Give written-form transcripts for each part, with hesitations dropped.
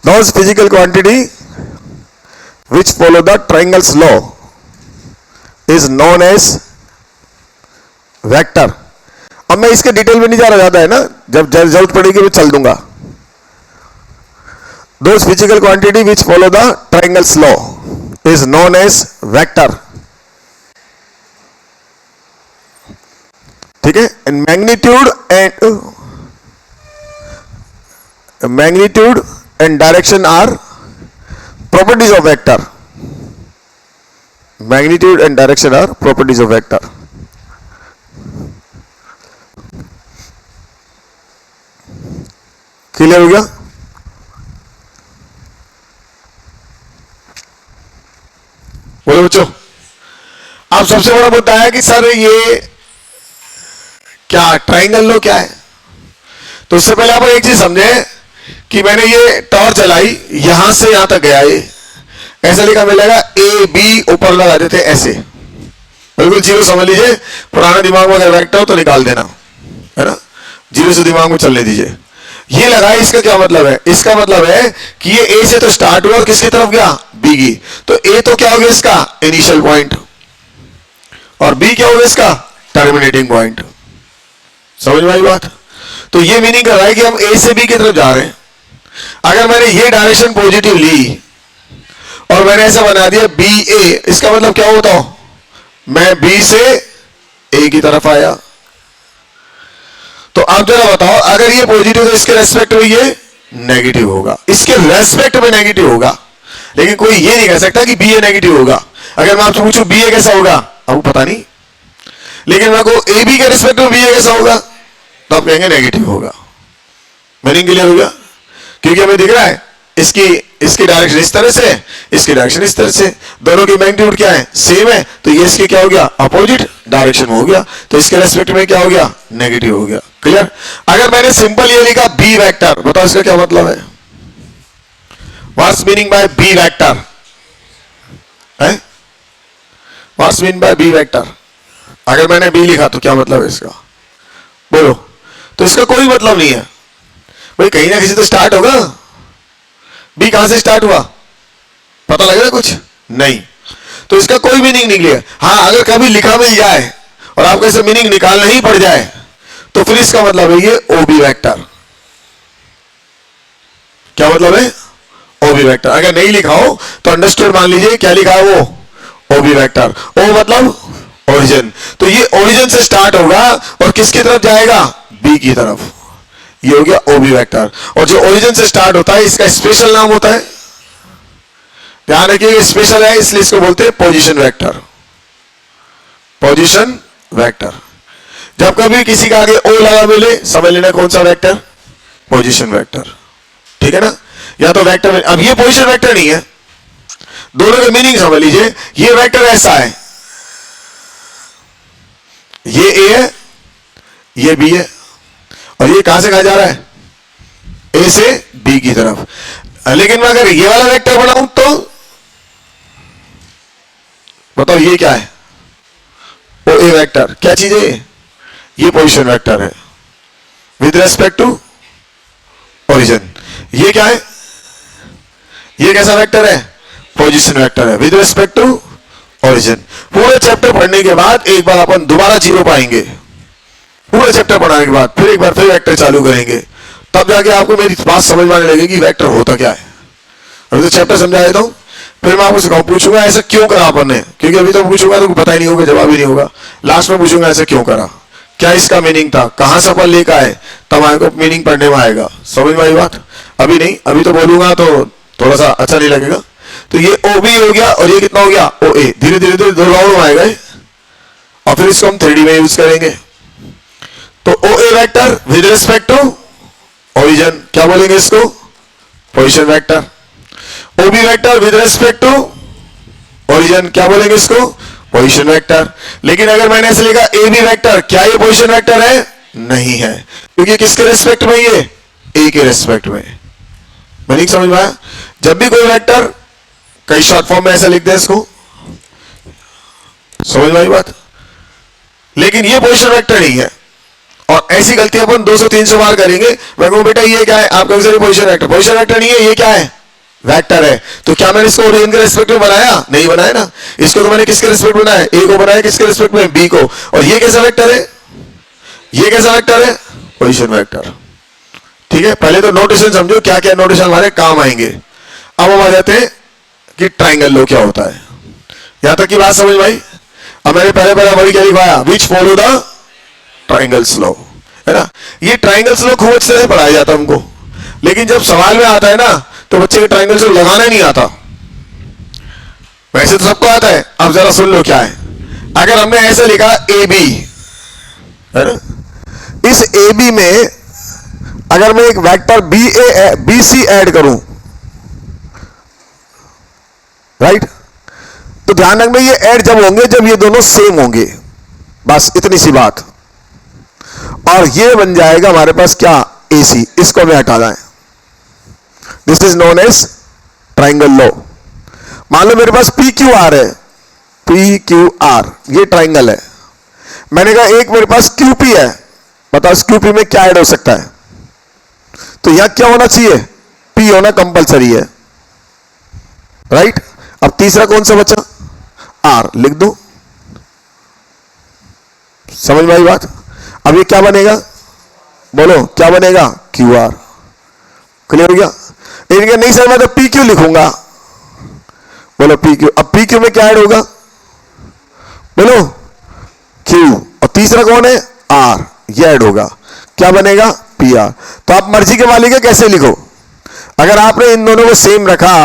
those physical quantity which follow the triangle's law is known as vector. अब मैं इसके detail में नहीं जा रहा, ज्यादा है ना, जब जरूरत पड़ेगी मैं चल दूंगा. those physical quantity which follow the triangle's law is known as vector. ठीक है. and magnitude and direction are properties of vector. magnitude and direction are properties of vector. Clear हो गया? बोलो बच्चों. अब सबसे बड़ा मुद्दा है कि सर ये क्या ट्राइंगल लो क्या है. तो उससे पहले आप एक चीज समझे कि मैंने ये टॉर्च चलाई, यहां से यहां तक गया, ये ऐसा लिखा मिलेगा ए बी, ऊपर लगा देते ऐसे, बिल्कुल जीरो समझ लीजिए. पुराना दिमाग में अगर वेक्टर हो तो निकाल देना, है ना, जीरो से दिमाग में चलने दीजिए. ये लगा, इसका क्या मतलब है? इसका मतलब है कि ये ए से तो स्टार्ट हुआ और किसकी तरफ गया? बी की. तो ए तो क्या हो गया इसका? Initial point. और बी क्या हो गया इसका? Terminating point. समझ में आई बात? तो ये मीनिंग कर रहा है कि हम ए से बी की तरफ जा रहे हैं. अगर मैंने ये डायरेक्शन पॉजिटिव ली और मैंने ऐसा बना दिया बी ए, इसका मतलब क्या होता हो? मैं बी से ए की तरफ आया. तो आप जरा बताओ, अगर ये पॉजिटिव तो इसके रेस्पेक्ट में ये नेगेटिव होगा, इसके रेस्पेक्ट में नेगेटिव होगा. लेकिन कोई ये नहीं कह सकता कि बी ए नेगेटिव होगा. अगर मैं आपसे पूछूं बी ए कैसा होगा, आपको पता नहीं. लेकिन मैं को ए बी के रेस्पेक्ट में बी ए कैसा होगा, तो आप कहेंगे नेगेटिव होगा. मीनिंग क्लियर हो गया? क्योंकि हमें दिख रहा है इसकी डायरेक्शन इस तरह से, इसकी डायरेक्शन इस तरह से, दोनों की मैग्नीट्यूड क्या है? सेम है. तो ये इसके क्या हो गया? अपोजिट डायरेक्शन में हो गया. तो इसके रेस्पेक्ट में क्या हो गया? नेगेटिव हो गया. क्लियर? अगर मैंने सिंपल ये लिखा बी वेक्टर, बताओ इसका क्या मतलब है? What's meaning by B vector? What's mean by B vector? अगर मैंने बी लिखा तो क्या मतलब है इसका? बोलो. तो इसका कोई मतलब नहीं है भाई, कहीं ना कहीं तो स्टार्ट होगा. बी कहां से स्टार्ट हुआ? पता लग रहा है कुछ? नहीं. तो इसका कोई मीनिंग नहीं है. हाँ, अगर कभी लिखा मिल जाए और आपको ऐसे मीनिंग निकालना ही पड़ जाए तो फिर इसका मतलब है ये ओबी वेक्टर. क्या मतलब है? ओबी वेक्टर. अगर नहीं लिखा हो तो अंडरस्टूड मान लीजिए क्या लिखा है वो? ओबी वेक्टर. ओ मतलब ओरिजिन. तो ये ओरिजिन से स्टार्ट होगा और किसकी तरफ जाएगा? बी की तरफ. ये हो गया ओबी वेक्टर. और जो ओरिजिन से स्टार्ट होता है इसका स्पेशल नाम होता है, ध्यान रखिए स्पेशल है, इसलिए इसको बोलते हैं पोजीशन वेक्टर. Position vector. जब कभी किसी का आगे ओ लगा मिले समझ लेना कौन सा वेक्टर? Position vector. ठीक है ना? या तो वेक्टर, अब ये पोजीशन वेक्टर नहीं है, दोनों का मीनिंग समझ लीजिए. ये वेक्टर ऐसा है, ये ए है, ये बी है, और ये कहां से कहां जा रहा है? ए से बी की तरफ. लेकिन मैं अगर ये वाला वेक्टर बनाऊं तो बताओ ये क्या है? ओ ए वेक्टर. क्या चीज है ये? पोजीशन वेक्टर है विद रेस्पेक्ट टू ओरिजिन. ये क्या है? ये कैसा वेक्टर है? पोजीशन वेक्टर है विद रेस्पेक्ट टू ओरिजिन. पूरे चैप्टर पढ़ने के बाद एक बार अपन दोबारा जीरो पाएंगे. पूरे चैप्टर पढ़ाने के बाद फिर एक बार फिर वेक्टर चालू करेंगे, तब जाके आपको मेरी बात समझ में आने लगेगी वेक्टर होता क्या है. अभी तो चैप्टर समझा देता हूं, फिर मैं आपको सिखाऊं. पूछूंगा ऐसा क्यों करा अपन ने, क्योंकि अभी तो पूछूंगा तो पता ही नहीं होगा, जवाब ही नहीं होगा. लास्ट में पूछूंगा ऐसा क्यों करा, क्या इसका मीनिंग था, कहां से अपन लेकर आए, तब आपको मीनिंग पढ़ने में आएगा. समझ में आई बात? अभी नहीं, अभी तो बोलूंगा तो थोड़ा सा अच्छा नहीं लगेगा. तो ये ओ बी हो गया और ये कितना हो गया? ओ ए. धीरे धीरे धीरे दो राउंड में आएगा और फिर इसको हम 3D में यूज करेंगे. तो O A vector with respect to origin क्या बोलेंगे इसको? Position vector. O B vector with respect to origin क्या बोलेंगे इसको? Position vector. लेकिन अगर मैंने ऐसे लिखा ए बी वेक्टर, क्या ये पोजीशन वेक्टर है? नहीं है, क्योंकि किसके रेस्पेक्ट में? ये ए के रेस्पेक्ट में. मीनिंग समझ में आया? जब भी कोई वेक्टर कई शॉर्ट फॉर्म में ऐसा लिख दे इसको, समझ में आई बात? लेकिन ये पोजीशन वेक्टर नहीं है. और ऐसी गलती अपन 200-300 बार करेंगे। मैं कहूं बेटा ये क्या है, आप कहोगे sir position vector, position vector नहीं है, ये क्या है, वेक्टर है। तो क्या मैंने इसको ओरिजिन के रिस्पेक्ट में बनाया, नहीं बनाया ना। इसको तो मैंने किसके रिस्पेक्ट में बनाया, ए को बनाया, किसके रिस्पेक्ट में, बी को। और ये कैसा वेक्टर है, ये कैसा वेक्टर है, पोजीशन वेक्टर। ठीक है, पहले तो नोटेशन समझो क्या क्या नोटेशन हमारे काम आएंगे। अब हम आ जाते हैं कि ट्राइंगल लो क्या होता है। यहां तक की बात समझ भाई। अब मैंने पहले पहले वही क्या लिखवाया, विच फॉलो द ट्राइंगल्स लॉ, है ना। ये ट्राइंगल्स लॉ खूब अच्छे से पढ़ाया जाता हमको, लेकिन जब सवाल में आता है ना तो बच्चे के ट्राइंगल्स लॉ लगाना नहीं आता। वैसे तो सबको आता है। अब जरा सुन लो क्या है। अगर हमने ऐसे लिखा ए बी, है ना, इस ए बी में अगर मैं एक वेक्टर बी सी ऐड करूं, राइट, तो ध्यान रखना ये ऐड जब होंगे जब ये दोनों सेम होंगे, बस इतनी सी बात। और ये बन जाएगा हमारे पास क्या, ए सी। इसको हमें हटा दें। This is known as triangle law. मान लो मेरे पास पी क्यू आर है, पी क्यू आर ये ट्राइंगल है। मैंने कहा एक मेरे पास क्यू पी है, बताओ इस क्यू पी में क्या ऐड हो सकता है। तो यहां क्या होना चाहिए, पी होना कंपलसरी है, राइट। अब तीसरा कौन सा बचा, आर, लिख दो। समझ में आई बात। अब ये क्या बनेगा, बोलो क्या बनेगा, क्यू आर। क्लियर हो गया। लेकिन नहीं सर मैं तो पी क्यू लिखूंगा, बोलो पी क्यू। अब पी क्यू में क्या ऐड होगा, बोलो क्यू, और तीसरा कौन है, आर, ये ऐड होगा, क्या बनेगा, पी आर। तो आप मर्जी के मालिक है, कैसे लिखो। अगर आपने इन दोनों को सेम रखा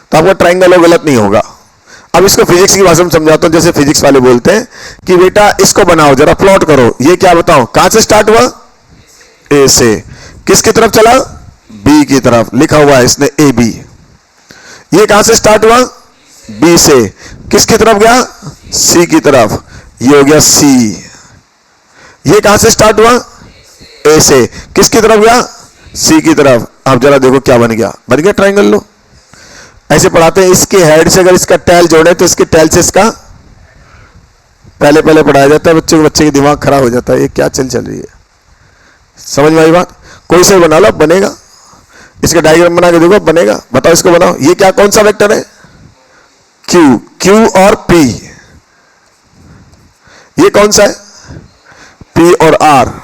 तो आपका ट्राइंगल गलत नहीं होगा। अब इसको फिजिक्स की भाषा में समझाता हूं। जैसे फिजिक्स वाले बोलते हैं कि बेटा इसको बनाओ, जरा प्लॉट करो। ये क्या बताओ, कहां से स्टार्ट हुआ, ए से, किसकी तरफ चला, बी की तरफ, लिखा हुआ है इसने ए बी। ये कहां से स्टार्ट हुआ, बी से, किसकी तरफ गया, सी की तरफ, ये हो गया सी। ये कहां से स्टार्ट हुआ, ए से, किसकी तरफ गया, सी की तरफ। अब जरा देखो क्या बन गया, बन गया ट्राइंगल लो। ऐसे पढ़ाते हैं, इसके हेड से अगर इसका टेल जोड़े तो इसके टेल से इसका पहले पहले पढ़ाया जाता है। बच्चे के दिमाग खराब हो जाता है, ये क्या चल रही है। समझ में आई बात। कोई से बना लो, बनेगा। इसका डायग्राम बना के देखो, बनेगा। बताओ इसको बनाओ। ये क्या कौन सा वेक्टर है, क्यू, क्यू और पी। ये कौन सा है, पी और आर।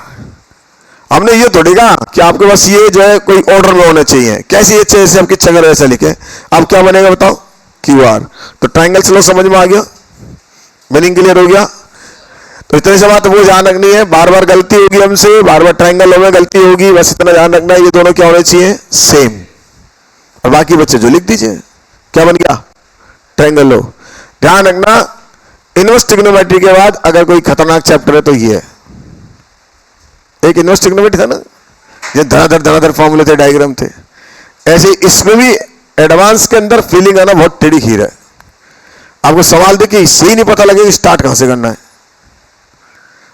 हमने ये थोड़ी कहा कि आपके पास ये जो है कोई ऑर्डर में होने चाहिए, कैसी ये जैसे आपकी छगर ऐसे लिखे। अब क्या बनेगा बताओ, क्यू आर। तो ट्राइंगल चलो समझ में आ गया, मीनिंग क्लियर हो गया। तो इतनी सी बात वो ध्यान रखनी है, बार बार गलती होगी हमसे, बार बार ट्राइंगल में गलती होगी, बस इतना ध्यान रखना है ये दोनों क्या होने चाहिए, सेम। और बाकी बच्चे जो लिख दीजिए, क्या बन गया, ट्राइंगल लो। ध्यान रखना, इनवर्स ट्रिग्नोमेट्री के बाद अगर कोई खतरनाक चैप्टर है तो ये है। एक इनवर्स ट्रिग्नोमेट्री था ना, ये धनाधर फॉर्मूले थे, डायग्राम थे। ऐसे इसमें भी एडवांस के अंदर फीलिंग आना बहुत टेढ़ी खीर है। आपको सवाल देखिए, सही नहीं पता लगे स्टार्ट कहां से करना है।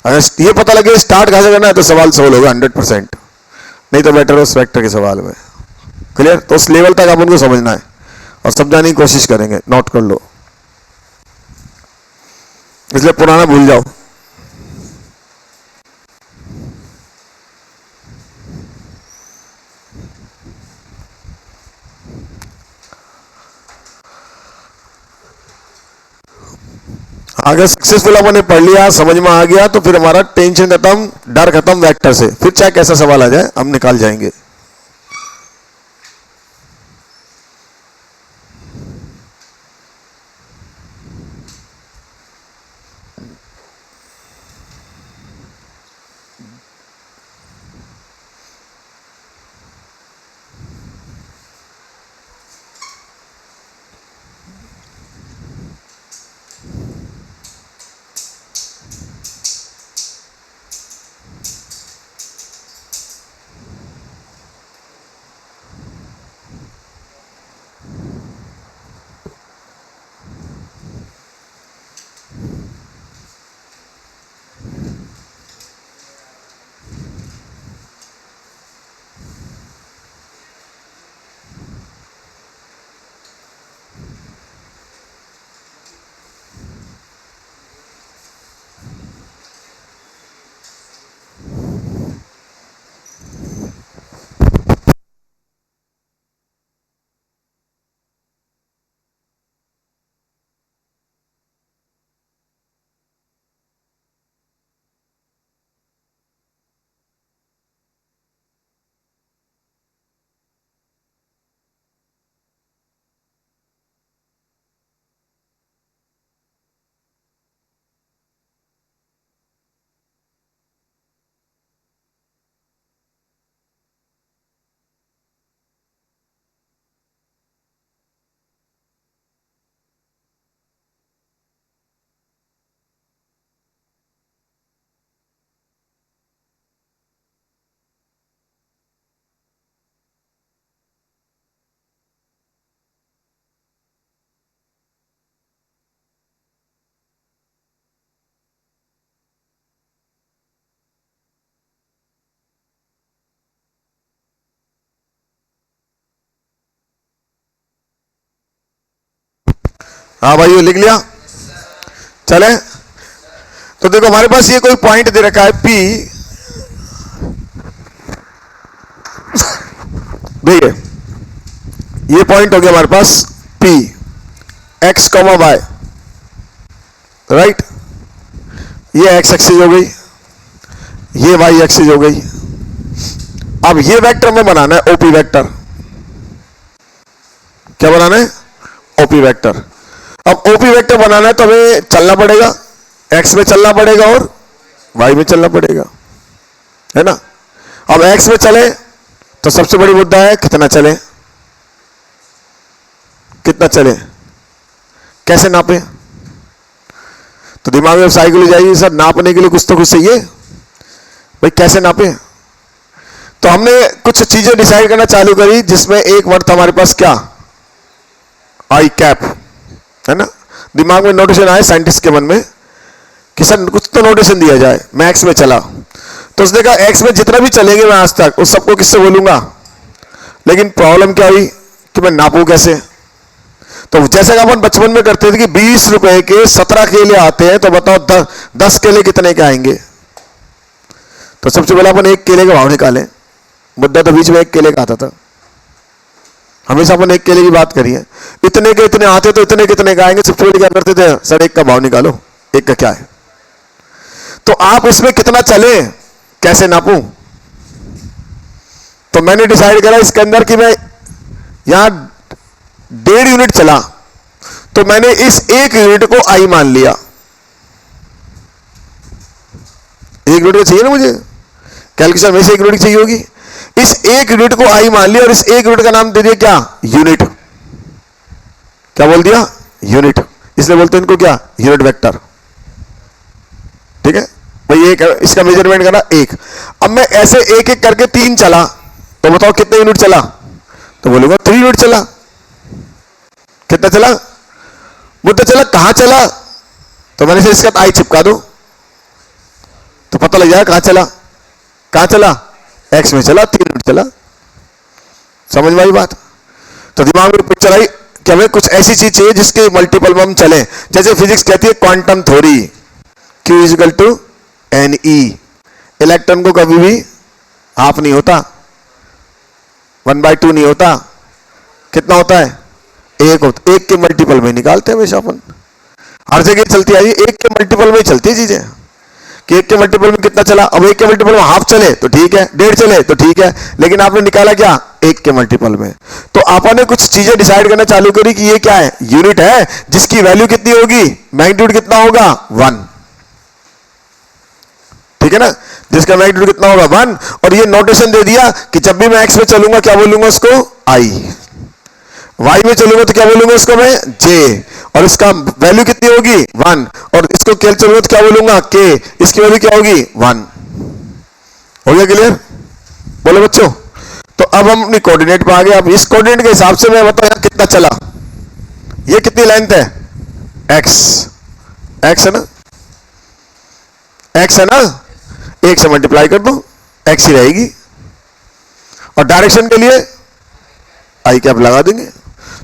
अगर ये पता लगे स्टार्ट कहां से करना है तो सवाल सोल्व होगा 100%। नहीं तो बेटर उस वेक्टर के सवाल में। क्लियर। तो उस लेवल तक आप उनको समझना है और समझाने की कोशिश करेंगे। नोट कर लो, इसलिए पुराना भूल जाओ। अगर सक्सेसफुल हमने पढ़ लिया, समझ में आ गया, तो फिर हमारा टेंशन खत्म, डर खत्म वेक्टर से। फिर चाहे कैसा सवाल आ जाए हम निकाल जाएंगे। हाँ भाई, लिख लिया? चले तो देखो हमारे पास ये कोई पॉइंट दे रखा है P। देखिए ये पॉइंट हो गया हमारे पास P, x, y, राइट। ये x एक्सिस हो गई, ये y एक्सिस हो गई। अब ये वेक्टर में बनाना है OP वेक्टर। क्या बनाना है? OP vector. अब OP वेक्टर बनाना है तो हमें चलना पड़ेगा, x में चलना पड़ेगा और y में चलना पड़ेगा, है ना। अब x में चले तो सबसे बड़ी मुद्दा है कितना चले, कितना चले, कैसे नापे। तो दिमाग में साइकिल जाएगी, सर नापने के लिए कुछ तो कुछ चाहिए भाई, कैसे नापे। तो हमने कुछ चीजें डिसाइड करना चालू करी, जिसमें एक वर्ड था हमारे पास क्या, आई कैप, है ना। दिमाग में नोटेशन आए साइंटिस्ट के मन में कि सर कुछ तो नोटेशन दिया जाए। मैं एक्स में चला तो उसने कहा एक्स में जितना भी चलेंगे मैं आज तक उस सबको किससे बोलूंगा, लेकिन प्रॉब्लम क्या हुई कि मैं नापू कैसे। तो जैसे अपन बचपन में करते थे कि 20 रुपए के 17 केले आते हैं, तो बताओ 10 केले कितने के आएंगे। तो सबसे पहले अपन एक केले का भाव निकालें। मुद्दा तो बीच में एक केले का आता था, हमेशा अपन एक केले की बात करिए। इतने के इतने आते तो इतने कितने का आएंगे। सबसे पहले क्या करते थे, सर एक का भाव निकालो, एक का क्या है। तो आप इसमें कितना चले कैसे नापूं। तो मैंने डिसाइड करा इसके अंदर कि मैं यहां 1.5 यूनिट चला, तो मैंने इस 1 यूनिट को आई मान लिया। 1 यूनिट को चाहिए ना मुझे, कैलकुलेशन में से 1 यूनिट चाहिए होगी। इस 1 यूनिट को आई मान लिया और इस 1 यूनिट का नाम दे दिया क्या, यूनिट। क्या बोल दिया, यूनिट। इसलिए बोलते हैं इनको क्या, यूनिट वेक्टर। ठीक है भाई, एक इसका मेजरमेंट करना 1। अब मैं ऐसे एक एक करके 3 चला, तो बताओ कितने यूनिट चला। तो बोलूंगा 3 यूनिट चला। कितना चला, मुद्दा चला कहां चला। तो मैंने इसके साथ आई चिपका दो तो पता लग जाएगा कहां चला। कहां चला, एक्स में चला, 3 यूनिट चला। समझ में आई बात। तो दिमाग में पिक्चर आई कि हमें कुछ ऐसी चीज चाहिए जिसके मल्टीपल में हम चले। जैसे फिजिक्स कहती है quantum theory, Q is equal to NE। Electron को कभी भी हाफ नहीं होता, 1/2 नहीं होता, कितना होता है, 1 होता। 1 के मल्टीपल में निकालते हैं हमेशा अपन, हर जगह चलती आई 1 के मल्टीपल में चलती है चीजें। कि 1 के मल्टीपल में कितना चला। अब 1 के मल्टीपल में हाफ चले तो ठीक है, 1.5 चले तो ठीक है, लेकिन आपने निकाला क्या, 1 के मल्टीपल में। तो आपने कुछ चीजें डिसाइड करना चालू करी कि ये क्या है, यूनिट है जिसकी वैल्यू कितनी होगी, मैग्नीट्यूड कितना होगा, 1। ठीक है ना, जिसका मैग्नीट्यूड कितना होगा, 1। और ये नोटेशन दे दिया कि जब भी मैं एक्स में चलूंगा क्या बोलूंगा उसको, आई। वाई में चलूंगा तो क्या बोलूंगा उसको मैं, जे। और इसका वैल्यू कितनी होगी, 1। और इसको क्या चलूंगा तो क्या बोलूंगा, के। इसकी वैल्यू क्या होगी, 1। हो गया क्लियर, बोलो बच्चों। तो अब हम अपनी कोऑर्डिनेट पे आ गए। अब इस कोऑर्डिनेट के हिसाब से मैं बताऊं कितना चला, ये कितनी लेंथ है, एक्स। एक्स है ना, एक्स है ना, 1 से मल्टीप्लाई कर दो, एक्स ही रहेगी। और डायरेक्शन के लिए आई कैप लगा देंगे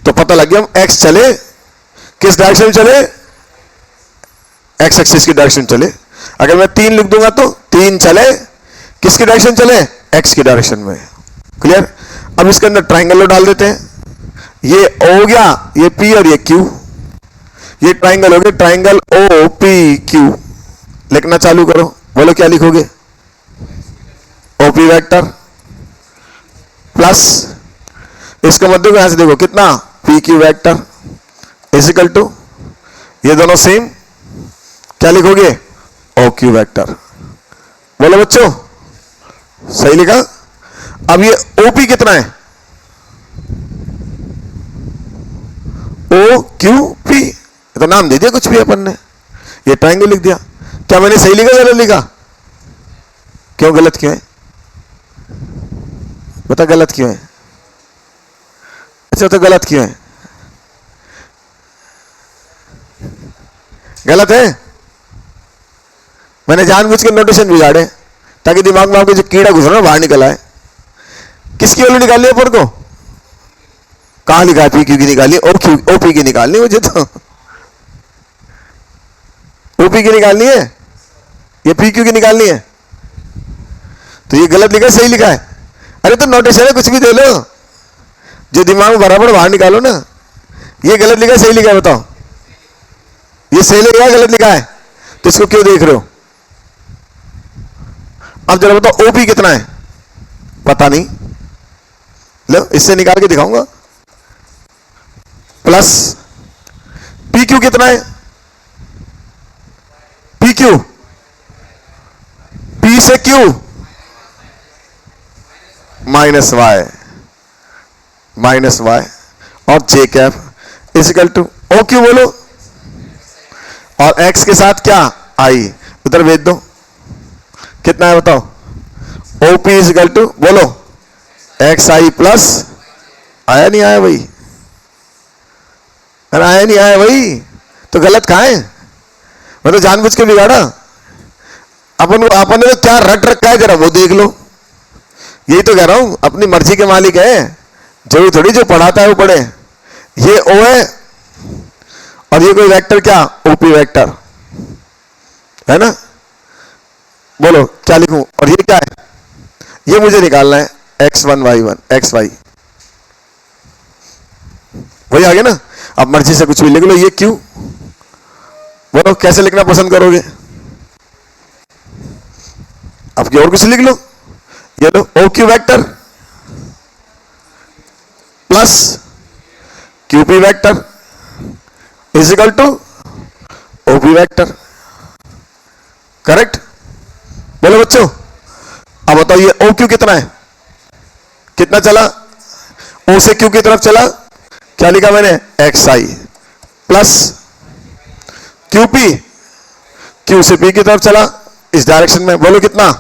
तो पता लग गया हम एक्स चले किस डायरेक्शन में चले, एक्स एक्सिस की डायरेक्शन चले। अगर मैं 3 लिख दूंगा तो 3 चले किसकी डायरेक्शन चले, एक्स की डायरेक्शन में। क्लियर। अब इसके अंदर ट्राइंगल डाल देते हैं। ये O हो गया, ये P और ये Q। ये ट्राइंगल हो गया, ट्राइंगल OPQ। लिखना चालू करो, बोलो क्या लिखोगे, OP वेक्टर प्लस इसको मत देखो, यहां से देखो कितना, PQ वेक्टर इजिकल टू, ये दोनों सेम, क्या लिखोगे, OQ वेक्टर। बोलो बच्चों सही लिखा। अब ये OP कितना है, OQP, तो नाम दे दिया कुछ भी अपन ने, ये ट्राइंगल लिख दिया। क्या मैंने सही लिखा, गलत लिखा, क्यों गलत क्यों है, बता गलत क्यों है। अच्छा तो गलत क्यों है, गलत है। मैंने जानबूझ के नोटेशन बिगाड़े ताकि दिमाग में आपको जो कीड़ा घुस रहा है बाहर निकल आए। किसकी वैल्यू निकालनी है अपन को, कहां लिखा है, PQ की निकालनी, OP की निकालनी मुझे तो। ओपी की निकालनी है, ये पी क्यू की निकालनी है, तो ये गलत लिखा है सही लिखा है? अरे तो नोटेशन है, कुछ भी दे लो, जो दिमाग में बराबर बाहर निकालो ना। ये गलत लिखा है सही लिखा है बताओ? ये सही लिखा है गलत लिखा है? तो इसको क्यों देख रहे हो? अब जरा बताओ ओपी कितना है? पता नहीं, लो इससे निकाल के दिखाऊंगा। प्लस पी क्यू कितना है? पी क्यू, पी से क्यू माइनस वाई और J cap is equal to O Q बोलो, और एक्स के साथ क्या आई, उधर भेज दो। कितना है बताओ? ओ पी इजिकल टू बोलो एक्स आई प्लस, आया नहीं आया भाई? अरे आया नहीं आया भाई, तो गलत कहाँ है? मैं तो जानबूझ के बिगाड़ा। अपन ने तो क्या रट रखा है जरा वो देख लो। यही तो कह रहा हूं, अपनी मर्जी के मालिक है, जरूरी थोड़ी जो पढ़ाता है वो पढ़े। ये ओ है और ये कोई वेक्टर क्या, ओपी वेक्टर है ना। बोलो क्या लिखूं, और ये क्या है? ये मुझे निकालना है x1 y1 एक्स वाई, वही आ गया ना। अब मर्जी से कुछ भी लिख लो। ये क्यों, बोलो कैसे लिखना पसंद करोगे? अब क्या और कुछ लिख लो। ये लो O Q vector plus QP vector is equal to OP vector, correct? बोलो बच्चों, अब बताओ ये ओ क्यू कितना है? कितना चला? ओ से क्यू की तरफ चला, क्या लिखा मैंने? X I plus QP, Q से पी की तरफ चला इस डायरेक्शन में, बोलो कितना?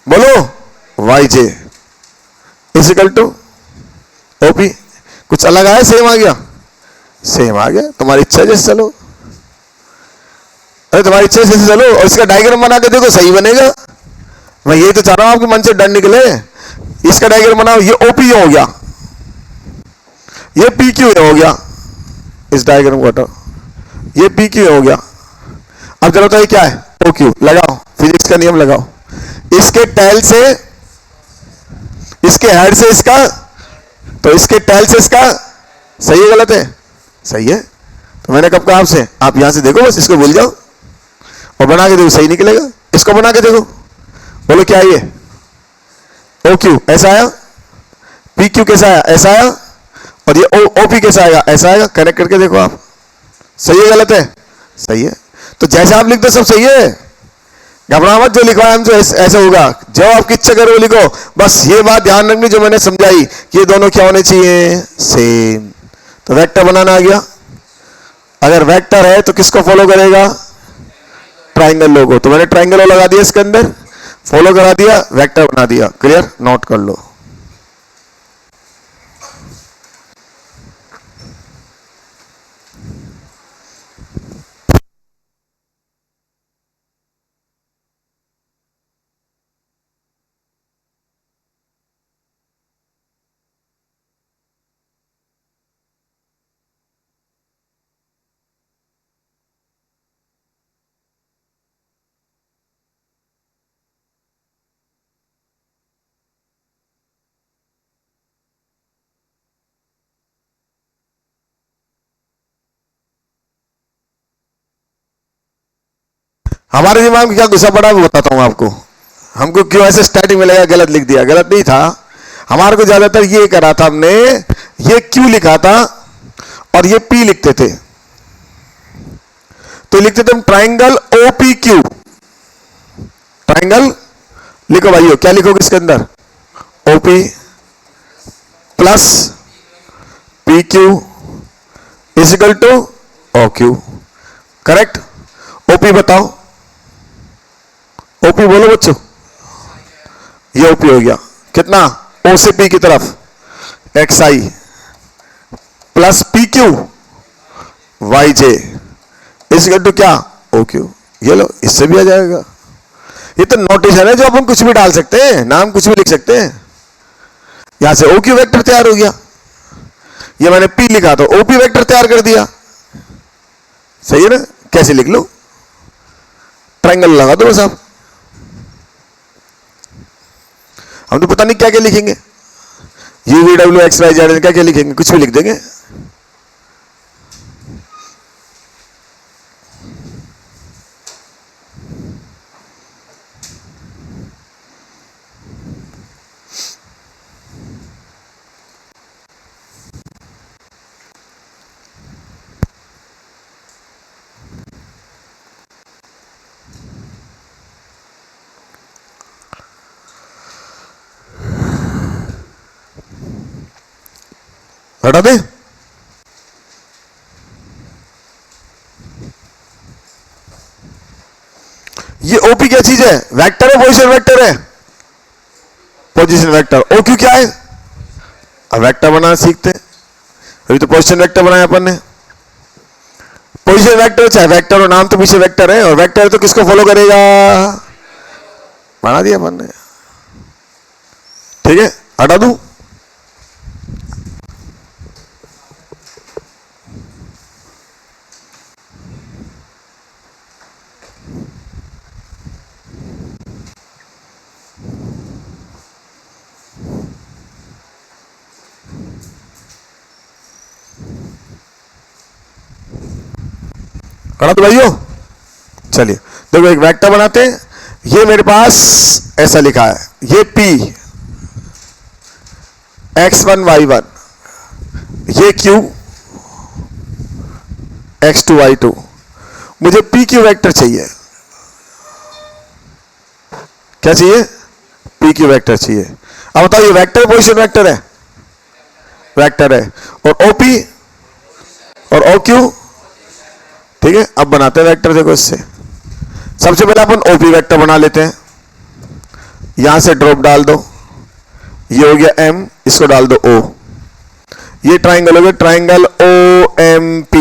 बोलो Y J is equal to OP. कुछ अलग आया सेम आ गया? सेम आ गया, तुम्हारी इच्छा जैसे चलो। अरे तुम्हारी इच्छा जैसे चलो, और इसका डायग्राम बना के देखो सही बनेगा। मैं यही तो चाह रहा हूं आपके मन से डर निकले। इसका डायग्राम बनाओ, ये ओपी हो गया, ये पी क्यू हो गया, इस डायग्राम को हटाओ, ये पी क्यू हो गया। अब जरा तो ये क्या है? O Q. लगाओ फिजिक्स का नियम लगाओ, इसके टेल से इसके हेड से इसका, तो इसके टेल से इसका, सही है गलत है? सही है। तो मैंने कब कहा आपसे, आप यहां से देखो बस, इसको भूल जाओ और बना के देखो सही निकलेगा। इसको बना के देखो, बोलो क्या है ये? ओ क्यू ऐसा आया, पी क्यू कैसा आया? ऐसा आया, और ये ओ पी कैसा आएगा? ऐसा आएगा। कनेक्ट करके देखो आप, सही है गलत है? सही है। तो जैसे आप लिख दो सब सही है, घबरा मत, जो लिखवाया हमसे ऐसे होगा। जो आपकी इच्छा करो वो लिखो, बस ये बात ध्यान रखनी जो मैंने समझाई कि ये दोनों क्या होने चाहिए? सेम। तो वेक्टर बनाना आ गया। अगर वेक्टर है तो किसको फॉलो करेगा? ट्राइंगल लो को। तो मैंने ट्राइंगल लो लगा दिया इसके अंदर, फॉलो करा दिया, वेक्टर बना दिया। क्लियर? नोट कर लो। हमारे दिमाग में क्या गुस्सा पड़ा वो बताता हूं आपको। हमको क्यों ऐसे स्टार्टिंग में लगा गलत लिख दिया? गलत नहीं था, हमारे को ज्यादातर ये करा था हमने, ये क्यू लिखा था और ये पी लिखते थे। तो लिखते थे हम triangle O P Q. Triangle लिखो भाइयों, क्या लिखोगे इसके अंदर? OP plus P Q is equal to O Q, correct? OP बताओ, ओपी बोलो बच्चों। ये ओपी हो गया, कितना? ओ से पी की तरफ X I plus P Q Y J is equal to क्या? O Q. ये लो, इससे भी आ जाएगा। ये तो नोटेशन है जो अपन कुछ भी डाल सकते हैं, नाम कुछ भी लिख सकते हैं। यहां से ओ क्यू वेक्टर तैयार हो गया। ये मैंने पी लिखा तो ओपी वेक्टर तैयार कर दिया। सही है ना? कैसे लिख लो? ट्राइंगल लगा दो बस आप। हम तो पता नहीं क्या क्या लिखेंगे, U V W X Y Z क्या क्या लिखेंगे, कुछ भी लिख देंगे। हटा दे। ये ओपी क्या चीज है? वेक्टर है, पोजीशन वेक्टर है? Position vector. ओ क्यू क्या है? अब वेक्टर बनाना सीखते हैं, अभी तो पोजीशन वेक्टर बनाया अपन ने। पोजीशन वेक्टर चाहे वेक्टर हो, नाम तो पीछे वेक्टर है, और वेक्टर है तो किसको फॉलो करेगा? बना दिया अपन ने, ठीक है। हटा दूं? करा दो भाइयों। चलिए देखो, एक वेक्टर बनाते हैं। ये मेरे पास ऐसा लिखा है, ये P x1 y1, ये Q x2 y2। मुझे P Q वेक्टर चाहिए। क्या चाहिए? P Q वेक्टर चाहिए। अब बताओ, ये वेक्टर पोजीशन वेक्टर है? वेक्टर है। और OP और OQ, ठीक है। अब बनाते हैं वेक्टर। देखो, इससे सबसे पहले अपन ओपी वेक्टर बना लेते हैं। यहां से ड्रॉप डाल दो, ये हो गया M, इसको डाल दो O। ये ट्राइंगल हो गया, ट्राइंगल OMP।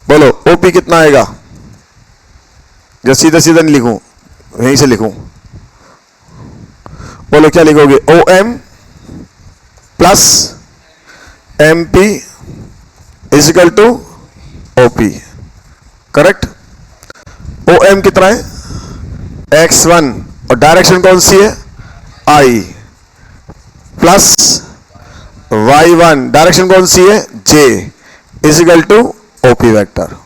बोलो OP कितना आएगा? जब सीधा सीधा नहीं लिखूं, यहीं से लिखूं। बोलो क्या लिखोगे? OM plus MP is equal to OP। Correct. OM कितना है? x1, और डायरेक्शन कौन सी है? I, प्लस y1, डायरेक्शन कौन सी है? J, is equal to OP vector.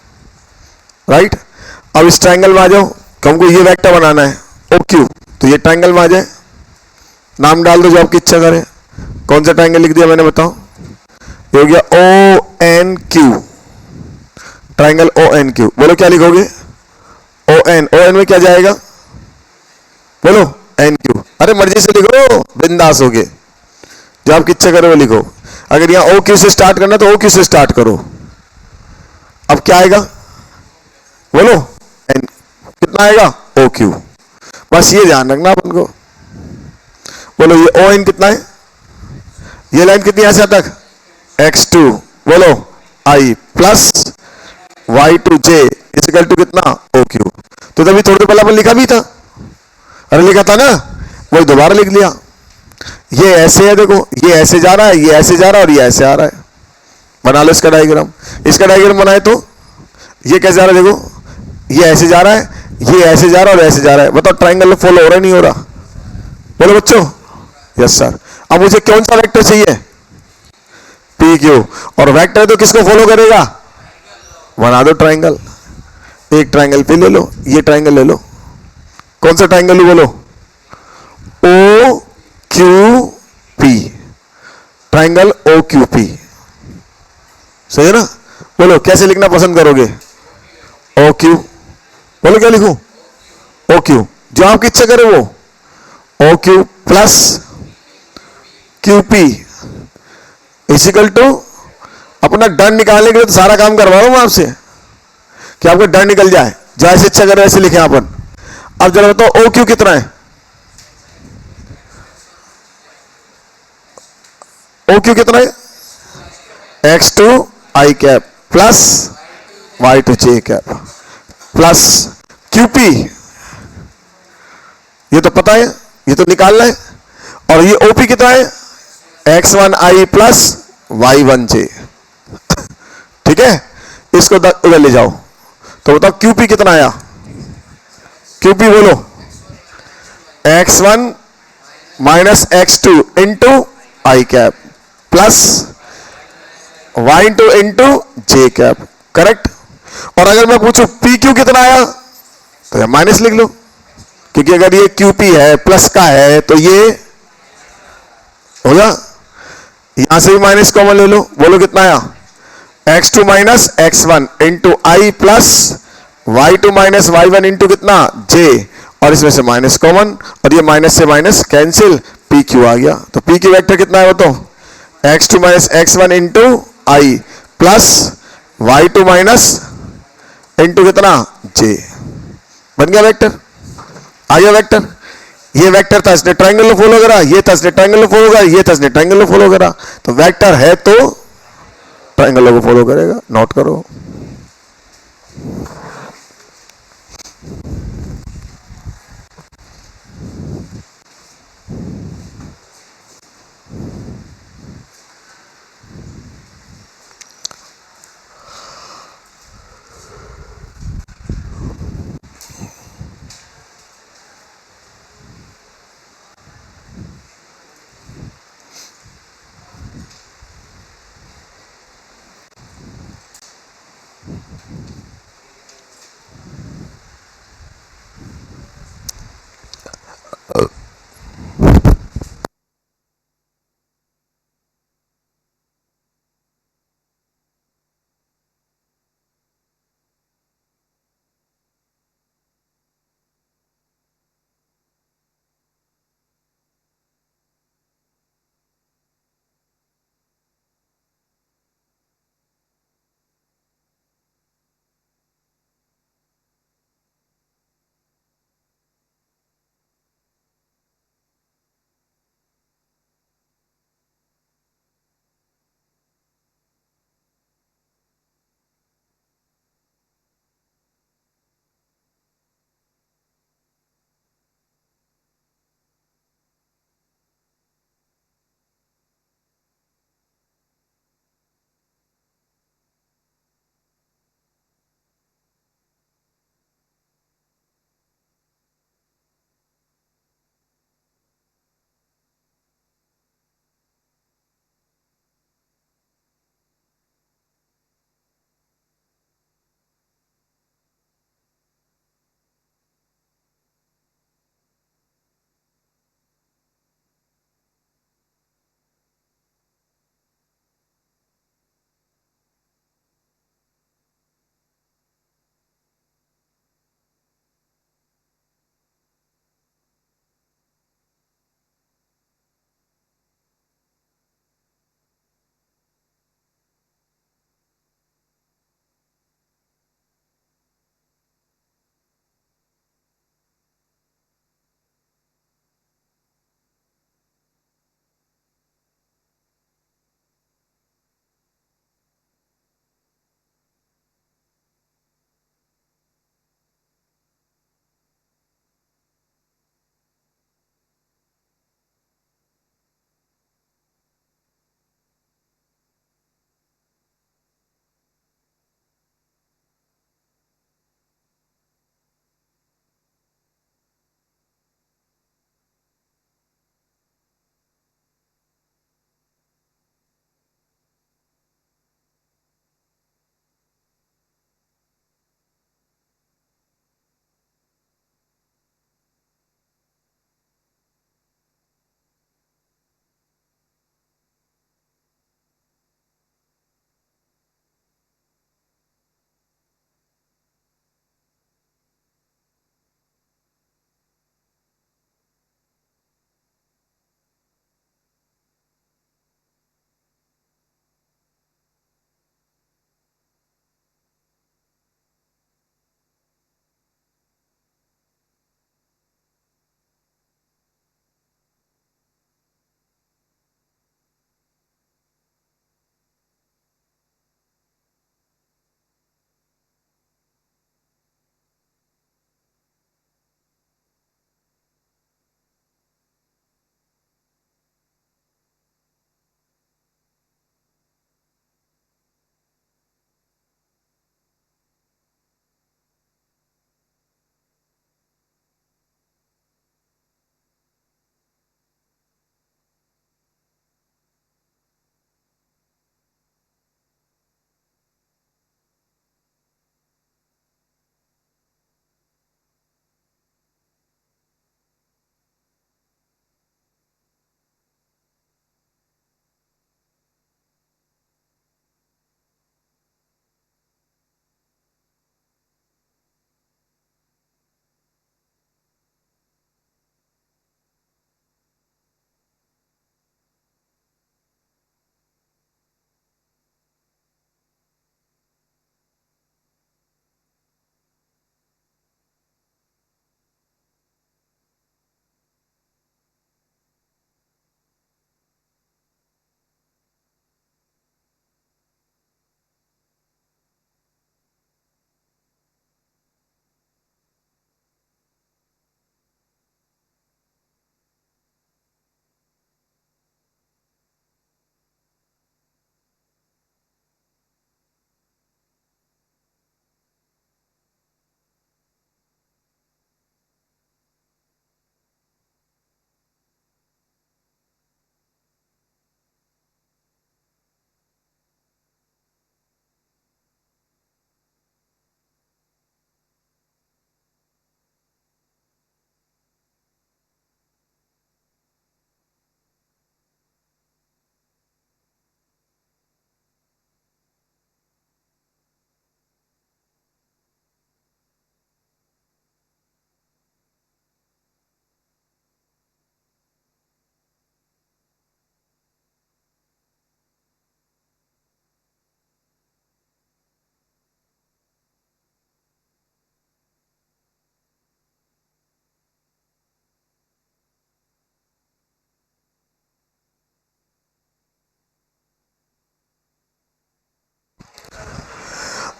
Right. अब इस ट्राइंगल में आ जाओ, हमको ये वेक्टर बनाना है OQ, तो ये ट्राइंगल में आ जाए। नाम डाल दो जो आपकी इच्छा करे। कौन सा ट्राइंगल लिख दिया मैंने, बताओ? ये हो गया ONQ, ट्राइंगल ONQ। बोलो क्या लिखोगे? ON में क्या जाएगा? बोलो NQ। अरे मर्जी से लिखो, बिंदास हो गए, जो आपकी इच्छा करे वो लिखो। अगर यहां OQ से स्टार्ट करना तो OQ से स्टार्ट करो। अब क्या आएगा? बोलो N कितना आएगा? OQ। बस ये ध्यान रखना अपन को। बोलो ये ON कितना है? ये लाइन कितनी ऐसा तक? x2, बोलो I plus y2 j equal to कितना? OQ। तो तभी थोड़ी देर पहले अपन लिखा भी था, अरे लिखा था ना, वही दोबारा लिख लिया। ये ऐसे है, देखो ये ऐसे जा रहा है, ये ऐसे जा रहा है, और ये ऐसे आ रहा है। बना लो इसका डायग्राम। इसका डायग्राम बनाए तो ये कैसे जा रहा है? देखो ये ऐसे जा रहा है, ये ऐसे जा रहा है, और ऐसे जा रहा है। बताओ ट्राइंगल फॉलो हो रहा है नहीं हो रहा? बोलो बच्चों। Yes sir. अब मुझे कौन सा वेक्टर चाहिए? PQ। और वेक्टर तो किसको फॉलो करेगा? बना दो ट्राइंगल। एक ट्राइंगल पे ले लो, ये ट्राइंगल ले लो। कौन सा ट्राइंगल है? बोलो OQP, ट्राइंगल OQP। सही है ना? बोलो कैसे लिखना पसंद करोगे? OQ। बोलो क्या लिखूं? OQ, जो आपकी इच्छा करे वो। OQ plus QP is equal to, अपना डर निकालने के लिए तो सारा काम करवा रहा हूं आपसे कि आपको डर निकल जाए, जैसे इच्छा करे वैसे लिखे अपन। अब जरा बताओ OQ कितना है? OQ कितना है? x2 I cap plus y2 j cap plus QP, ये तो पता है, ये तो निकालना है। और ये OP कितना है? x1 I plus y1 j। ठीक है, इसको उधर ले जाओ। तो बताओ QP कितना आया? क्यूपी बोलो, x1 माइनस x2 इंटू आई कैप प्लस y2 इंटू जे कैप, करेक्ट। और अगर मैं पूछूं पी क्यू कितना आया तो माइनस लिख लो, क्योंकि अगर ये क्यूपी है प्लस का है तो ये होगा, यहां से भी माइनस कॉमन ले लो, बोलो कितना आया, x2 minus x1 into I plus y2 minus y1 into कितना j, और इसमें से माइनस कॉमन, और ये माइनस से माइनस कैंसिल, पी क्यू आ गया। तो पी क्यू वेक्टर कितना है वो तो x2 minus x1 into I plus y2 minus into कितना j, बन गया वेक्टर, आ गया वेक्टर। ये वेक्टर था इसने ट्रायंगल को फॉलो करा, ये था इसने ट्रायंगल को फॉलो करा, ये था इसने ट्रायंगल को फॉलो करा, तो वेक्टर है तो ट्रायंगल को फॉलो करेगा, नोट करो।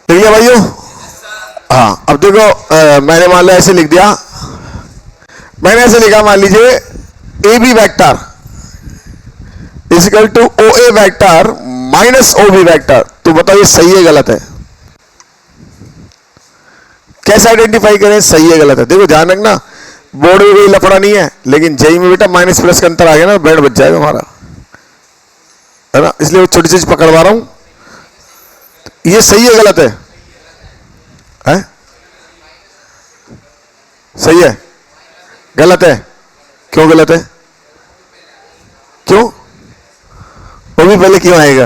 ठीक है भाइयों। हाँ अब देखो मैंने मान लिया ऐसे लिख दिया, मैंने ऐसे लिखा मान लीजिए A B vector is equal to O A vector minus O B vector. तो बताओ ये सही है गलत है? कैसे आइडेंटिफाई करें सही है गलत है? देखो ध्यान रखना, बोर्ड में कोई लफड़ा नहीं है, लेकिन जेई में बेटा माइनस प्लस का अंतर आ गया ना, बैंड बच जाएगा हमारा, है ना, इसलिए वो छोटी चीज पकड़वा रहा हूं। ये सही है गलत है? है? सही है? गलत है? क्यों गलत है? क्यों? वो भी पहले क्यों आएगा?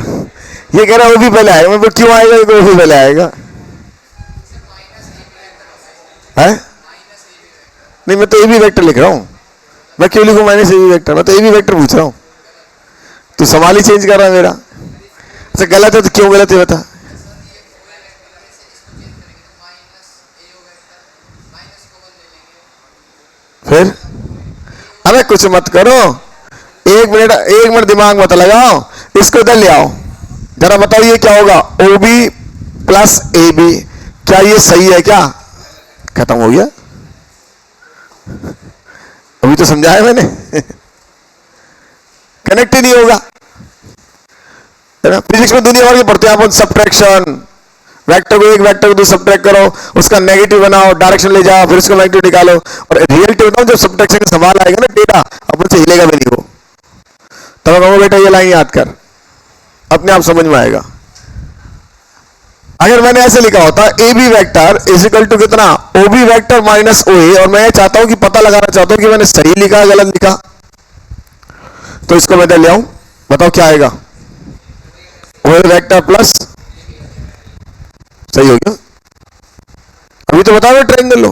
ये कह रहा है वो भी पहले आएगा, मतलब क्यों आएगा? वो भी पहले आएगा है? नहीं मैं तो ए बी वेक्टर लिख रहा हूं, मैं क्यों लिखूं माइनस ए बी वेक्टर? मैं तो ए बी वेक्टर पूछ रहा हूं, तू सवाल ही चेंज कर रहा है मेरा। अच्छा गलत है तो क्यों गलत है बता? फिर अरे कुछ मत करो, एक मिनट दिमाग मत लगाओ, इसको इधर ले आओ जरा, बताओ ये क्या होगा? O B plus A B, क्या ये सही है क्या? खत्म हो गया, अभी तो समझाया मैंने कनेक्ट ही नहीं होगा, है ना। फिजिक्स में दुनिया भर के पढ़ते हैं अपन, सब्ट्रैक्शन, वेक्टर को एक वेक्टर को दो सब्ट्रैक्ट करो, उसका नेगेटिव बनाओ, डायरेक्शन ले जाओ, फिर उसका नेगेटिव निकालो। और रियलिटी बताऊं, जब सब्ट्रैक्शन का सवाल आएगा ना डेटा, अपन से हिलेगा भी नहीं वो, तब कहूंगा बेटा ये लाइन याद कर, अपने आप समझ में आएगा। अगर मैंने ऐसे लिखा होता A B vector is equal to कितना? O B vector minus O A, और मैं चाहता हूं कि पता लगाना चाहता हूं कि मैंने सही लिखा गलत लिखा, तो इसको मैं इधर ले आऊं, बताओ क्या आएगा? ओ ए वैक्टर प्लस, सही हो गया? अभी तो बताओ ट्रायंगल लो।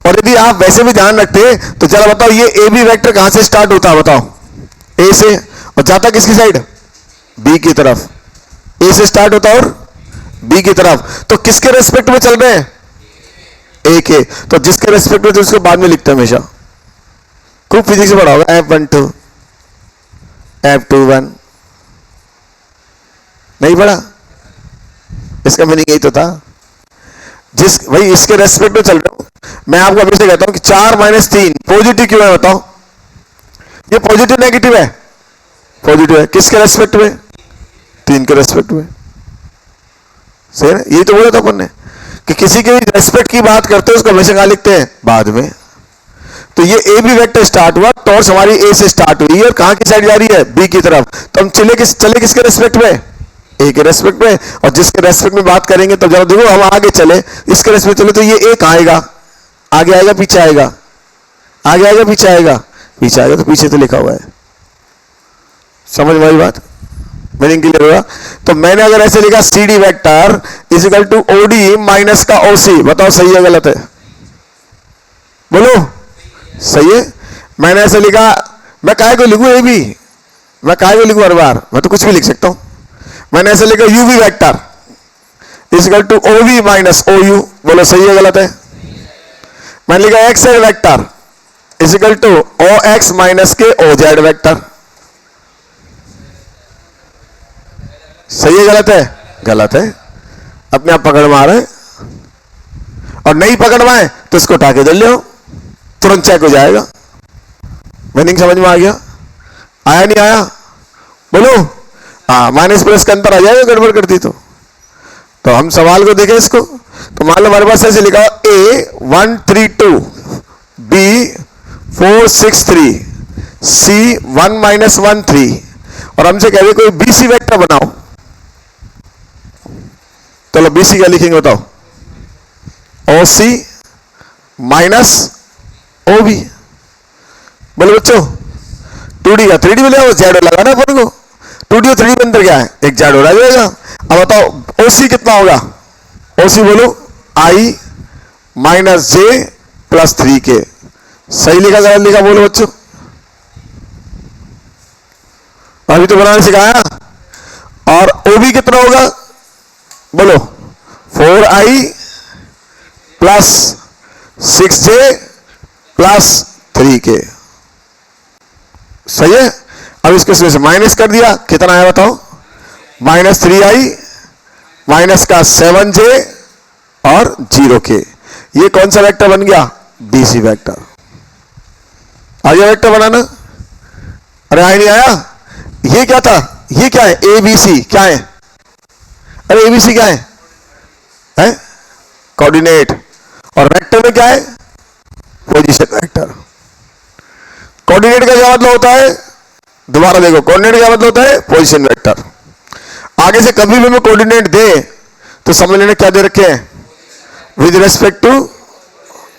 और यदि आप वैसे भी ध्यान रखते तो चलो बताओ ये ए बी वेक्टर कहां से स्टार्ट होता है? बताओ ए से, और जाता किसकी साइड? बी की तरफ। ए से स्टार्ट होता और बी की तरफ, तो किसके रेस्पेक्ट में चल रहे हैं? ए के। तो जिसके रेस्पेक्ट में तो उसको बाद में लिखते हैं हमेशा। खूब फिजिक्स में पढ़ा होगा, F12 F21, नहीं पढ़ा? इसका मीनिंग यही तो था, जिस भाई इसके रेस्पेक्ट में चल रहा हूं मैं। आपको अभी से कहता हूं कि 4 माइनस 3 पॉजिटिव क्यों है? बताओ, ये पॉजिटिव नेगेटिव है? पॉजिटिव है। किसके रेस्पेक्ट में? 3 के रेस्पेक्ट में। सही है, यही तो बोला था अपन ने कि किसी के रेस्पेक्ट की बात करते हैं उसको हमेशा कहां लिखते हैं? बाद में। तो ये ए बी वेक्टर स्टार्ट हुआ, टॉर्च हमारी ए से स्टार्ट हुई और कहां की साइड जा रही है? बी की तरफ। तो हम चले किसके रेस्पेक्ट में? ए के रेस्पेक्ट में। और जिसके रेस्पेक्ट में बात करेंगे तो जरा देखो, हम आगे चले, इसके रेस्पेक्ट चले तो ये ए कहां आएगा? आगे आएगा पीछे आएगा? आगे आएगा पीछे आएगा? पीछे आएगा, तो पीछे तो लिखा हुआ है। समझ में आई बात? मीनिंग क्लियर होगा? तो मैंने अगर ऐसे लिखा C D vector is equal to O D minus का ओ सी, बताओ सही है गलत है? बोलो सही है। मैंने ऐसे लिखा, मैं काहे को लिखूं ए बी? मैं काहे को लिखूं हर बार? मैं तो कुछ भी लिख सकता हूं। मैंने ऐसे लिखा U V vector is equal to O V minus O U, बोलो सही है गलत है? मैंने लिखा X Z vector is equal to O X minus के ओ जेड वैक्टर, सही है गलत है? गलत है। अपने आप पकड़ में आ रहे हैं, और नहीं पकड़ में आए तो इसको उठा के जल लो, तुरंत चेक हो जाएगा। मीनिंग समझ में आ गया? आया नहीं आया? बोलो। हाँ, माइनस प्लस का अंतर आ जाएगा गड़बड़ करती तो हम सवाल को देखें इसको, तो मान लो हमारे पास ऐसे लिखा A132 B463 C1-13 और हमसे कह रहे कोई BC वेक्टर बनाओ। चलो BC क्या लिखेंगे बताओ? OC minus OB। बोलो बच्चों 2D का 3D में ले जेड लगाना अपन को। 2D और 3D के अंदर क्या है? एक जेड हो जाएगा। अब बताओ OC कितना होगा? OC बोलो I minus J plus 3K। सही लिखा गलत लिखा? बोलो बच्चों, अभी तो बनाने सिखाया। और OB कितना होगा? बोलो 4I plus 6J plus 3K। सही है। अब इसको से माइनस कर दिया, कितना आया बताओ? -3I माइनस का 7j और 0k। ये कौन सा वेक्टर बन गया? BC vector. आ गया वेक्टर बनाना? अरे आया नहीं आया? ये क्या था? ये क्या है? ABC क्या है? अरे ABC क्या है? कोऑर्डिनेट। और वेक्टर में क्या है? Position vector. कोऑर्डिनेट का क्या मतलब होता है? दोबारा देखो, कोऑर्डिनेट का मतलब होता है पोजीशन वेक्टर। आगे से कभी भी मैं कोऑर्डिनेट दे तो समझ लेना क्या दे रखे हैं? विद रेस्पेक्ट टू,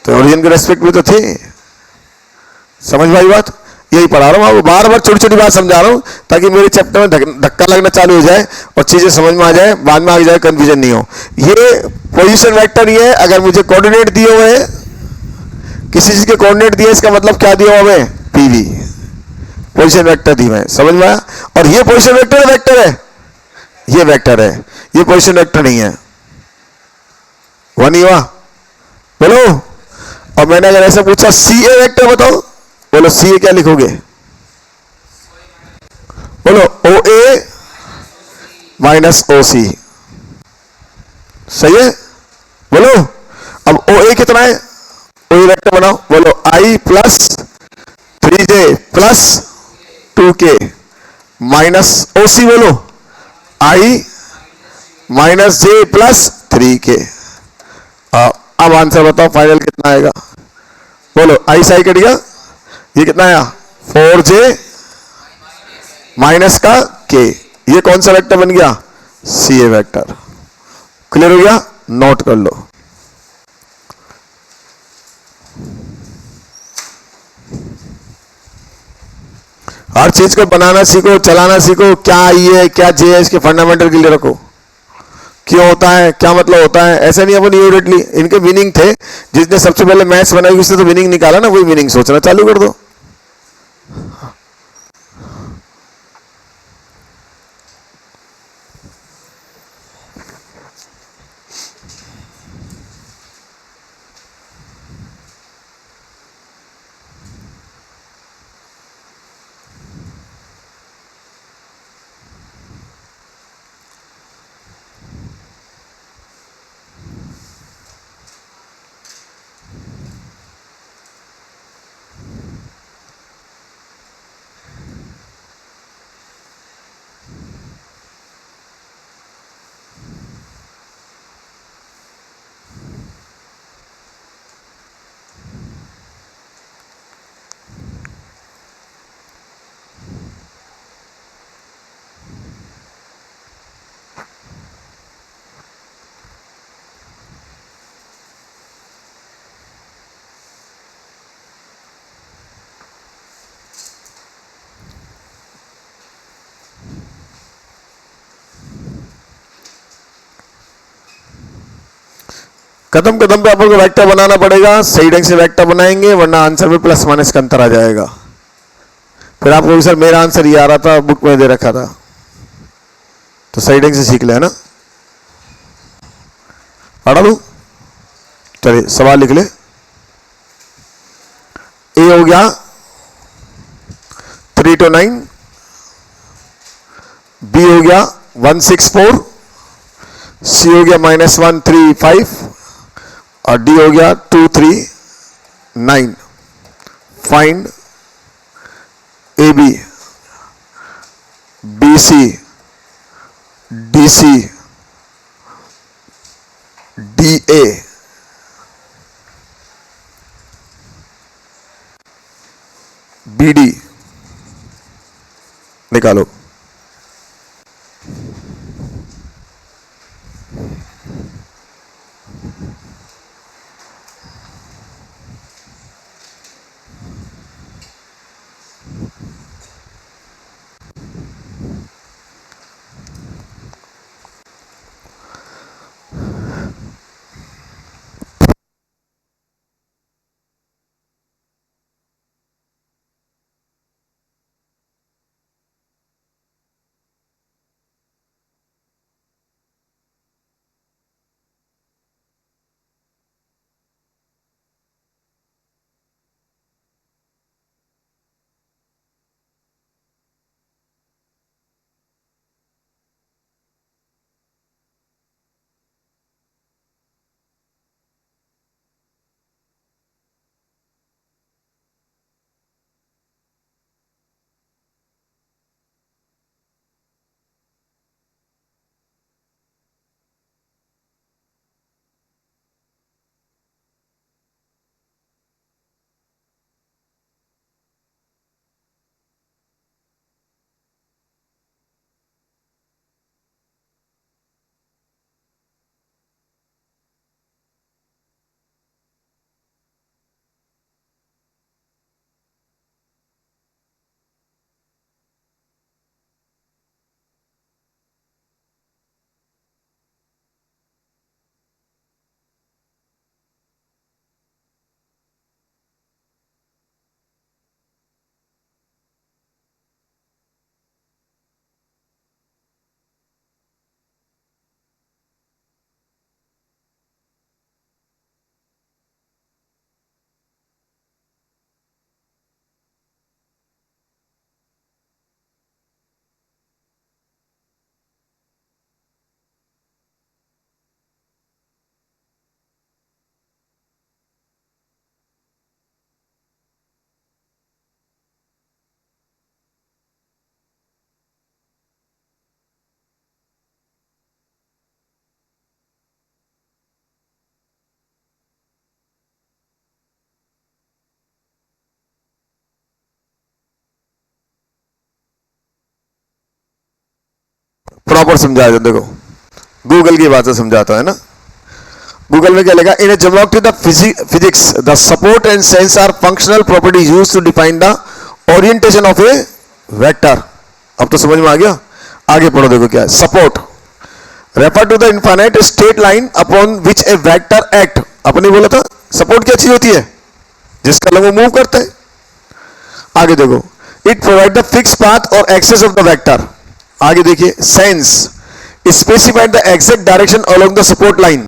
तो ओरिजिन के रेस्पेक्ट में तो थे। समझ भाई बात? यही पढ़ा रहा हूं आपको, बार बार छोटी छोटी बात समझा रहा हूं ताकि मेरे चैप्टर में धक्का लगना चालू हो जाए और चीजें समझ में आ जाए, बाद में आगे जाए कंफ्यूजन नहीं हो। ये पोजीशन वेक्टर ये है, अगर मुझे कोऑर्डिनेट दिए हुए, किसी चीज के कोऑर्डिनेट दिए, इसका मतलब क्या दिया हुआ हमें? पीवी, पोजीशन वेक्टर दी है। समझ में आया? और ये पोजीशन वेक्टर वेक्टर है, ये वेक्टर है, ये पोजीशन वेक्टर नहीं है। वन ही हुआ? बोलो। और मैंने अगर ऐसा पूछा सी ए वेक्टर बताओ, बोलो सी ए क्या लिखोगे? बोलो ओ ए माइनस ओ सी। सही है? बोलो। अब ओ ए कितना है? ओ ए वेक्टर बनाओ। बोलो I plus 3j plus 2k minus O C. बोलो I minus J plus 3k। अब आंसर बताओ फाइनल कितना आएगा? बोलो आई साई कट गया, ये कितना आया? 4j माइनस का k। ये कौन सा वेक्टर बन गया? सी ए वेक्टर। क्लियर हो गया? नोट कर लो। हर चीज को बनाना सीखो, चलाना सीखो। क्या आई है, क्या जे है, इसके फंडामेंटल क्लियर रखो। क्यों होता है, क्या मतलब होता है, ऐसा नहीं अपन इमीडिएटली। इनके मीनिंग थे, जिसने सबसे पहले मैथ्स बनाई उसने तो मीनिंग निकाला ना, वही मीनिंग सोचना चालू कर दो। कदम कदम पे अपन को वेक्टर बनाना पड़ेगा, सही ढंग से वेक्टर बनाएंगे, वरना आंसर में प्लस माइनस का अंतर आ जाएगा। फिर आप कहोगे सर मेरा आंसर ये आ रहा था, बुक में दे रखा था। तो सही ढंग से सीख ले, है ना? पढ़ा लू? चलिए सवाल लिख ले। ए हो गया 329, बी हो गया 164, सी हो गया -135 और डी हो गया 239। Find A B, B C, D C, D A. B D निकालो। प्रॉपर समझाया, देखो गूगल की बात से समझाता है ना। गूगल में क्या लिखा, in a geometry the physics the support and sense are functional property use to define the orientation of a vector. अब तो समझ में आ गया, आगे पढ़ो, देखो क्या है। Support refer to the infinite straight line upon which a vector act. अपने बोला था सपोर्ट क्या चीज होती है, जिसका लंब वो मूव करता है। आगे देखो, it provide the fix path और एक्सेस ऑफ द वेक्टर। आगे देखिए, sense specified the exact direction along the support line,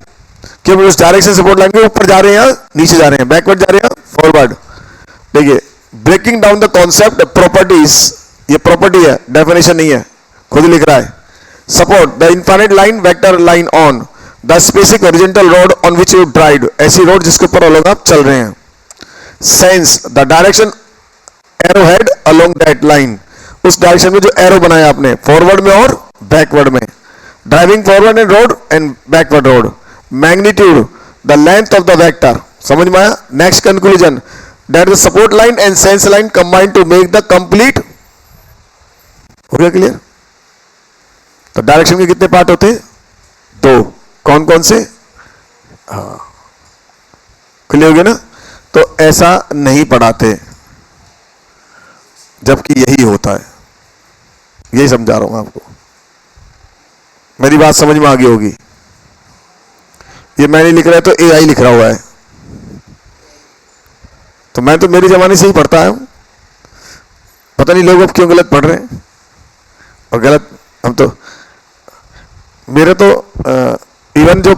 कि हम उस डायरेक्शन सपोर्ट लाइन के ऊपर जा रहे हैं या नीचे जा रहे हैं, बैकवर्ड जा रहे हैं फॉरवर्ड। देखिए, breaking down the concept properties, ये प्रॉपर्टी है, डेफिनेशन नहीं है, खुद लिख रहा है। Support the infinite line vector line on the specific horizontal road on which you drive, ऐसी रोड जिसके ऊपर अलोंग आप चल रहे हैं। Sense the direction arrow head along that line, उस डायरेक्शन में जो एरो बनाया आपने फॉरवर्ड में और बैकवर्ड में, driving forward and road and backward road. Magnitude the length of the vector, समझ में आया। Next conclusion, that the support line and sense line combine to make the complete. हो गया क्लियर। तो डायरेक्शन के कितने पार्ट होते हैं, दो, कौन कौन से, हाँ क्लियर हो गया ना। तो ऐसा नहीं पढ़ाते, जबकि यही होता है, यही समझा रहा हूं आपको, मेरी बात समझ में आ गई होगी। ये मैं नहीं लिख रहा है, तो एआई लिख रहा हुआ है, तो मैं तो मेरे जमाने से ही पढ़ता आया हूं। पता नहीं लोग अब क्यों गलत पढ़ रहे हैं, और गलत हम तो, मेरे तो इवन जो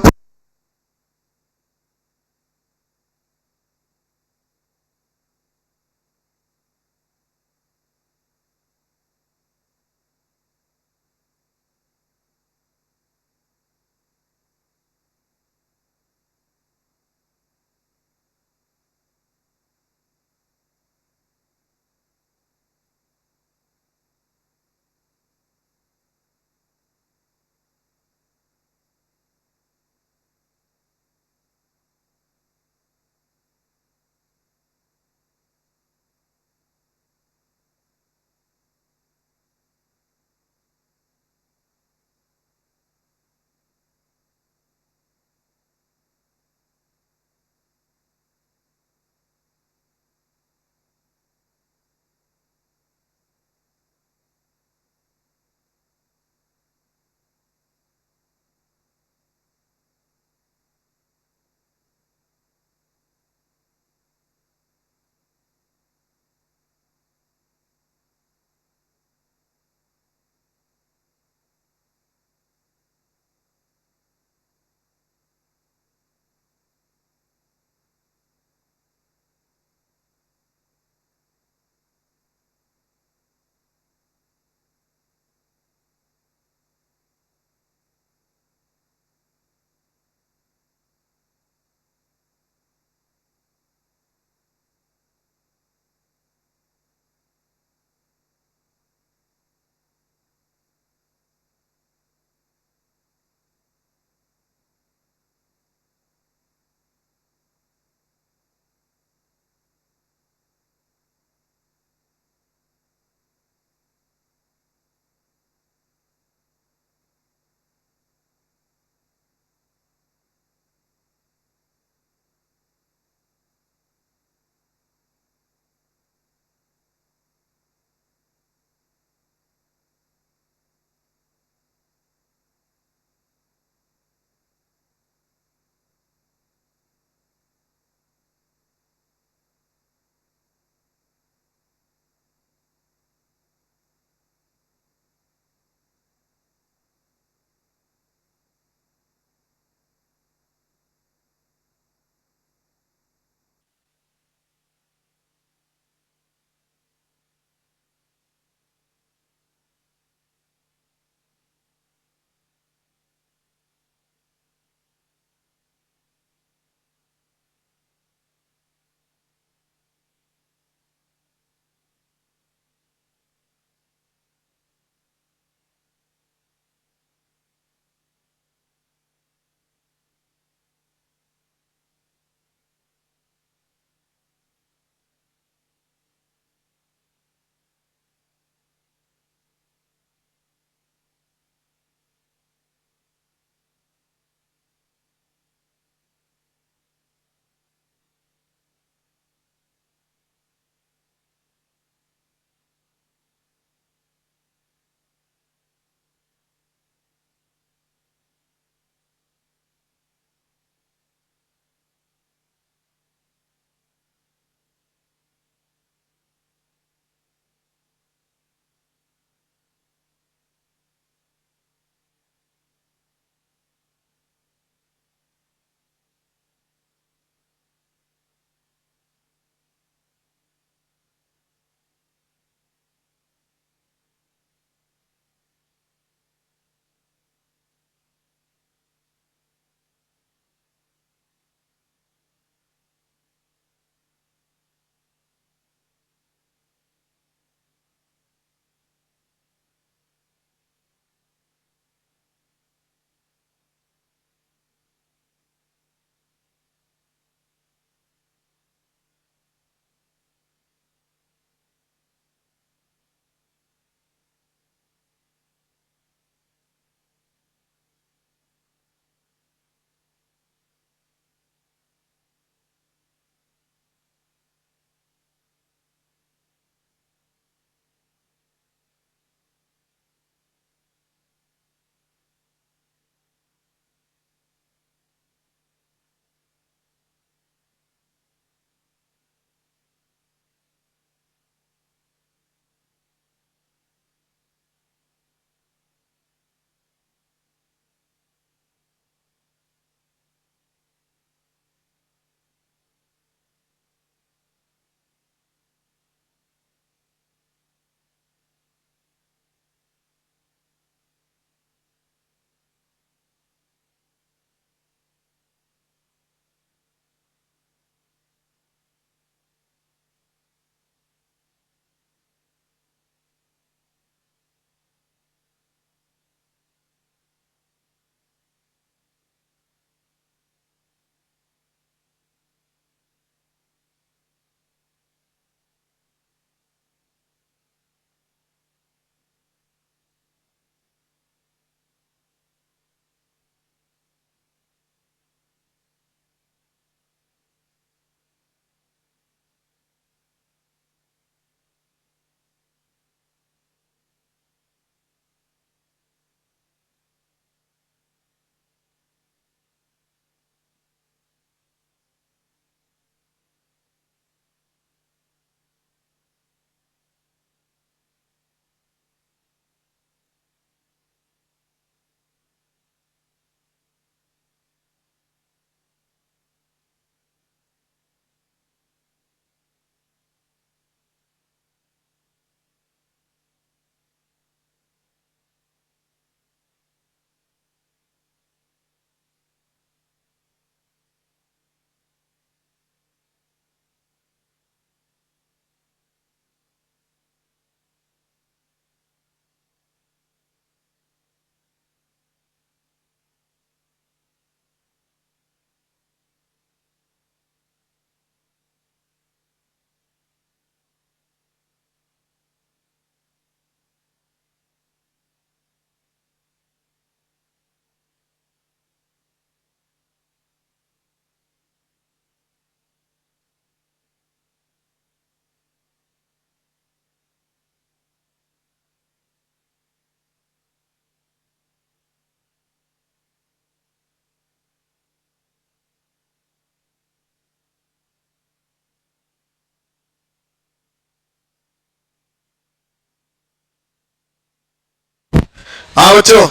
हाँ बच्चों,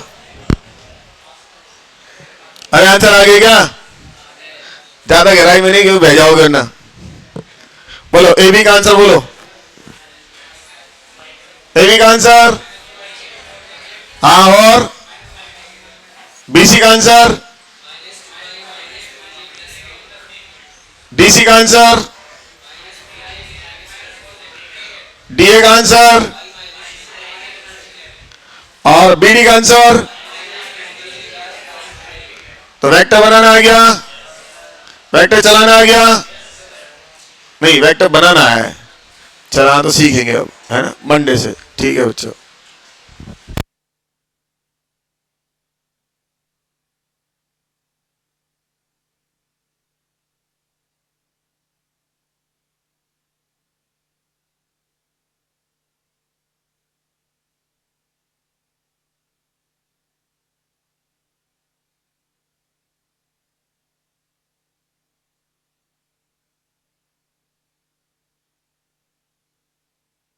अरे आंसर आ गया क्या? ज्यादा गहराई में नहीं क्यों बह जाओगे ना। बोलो ए बी का आंसर बोलो, ए बी का आंसर। हाँ, और बी सी का आंसर, डी सी का आंसर, डी ए का आंसर, और बी डी का आंसर। तो वेक्टर बनाना आ गया, वेक्टर चलाना आ गया, नहीं वेक्टर बनाना है, चलाना तो सीखेंगे अब, है ना, मंडे से। ठीक है बच्चों।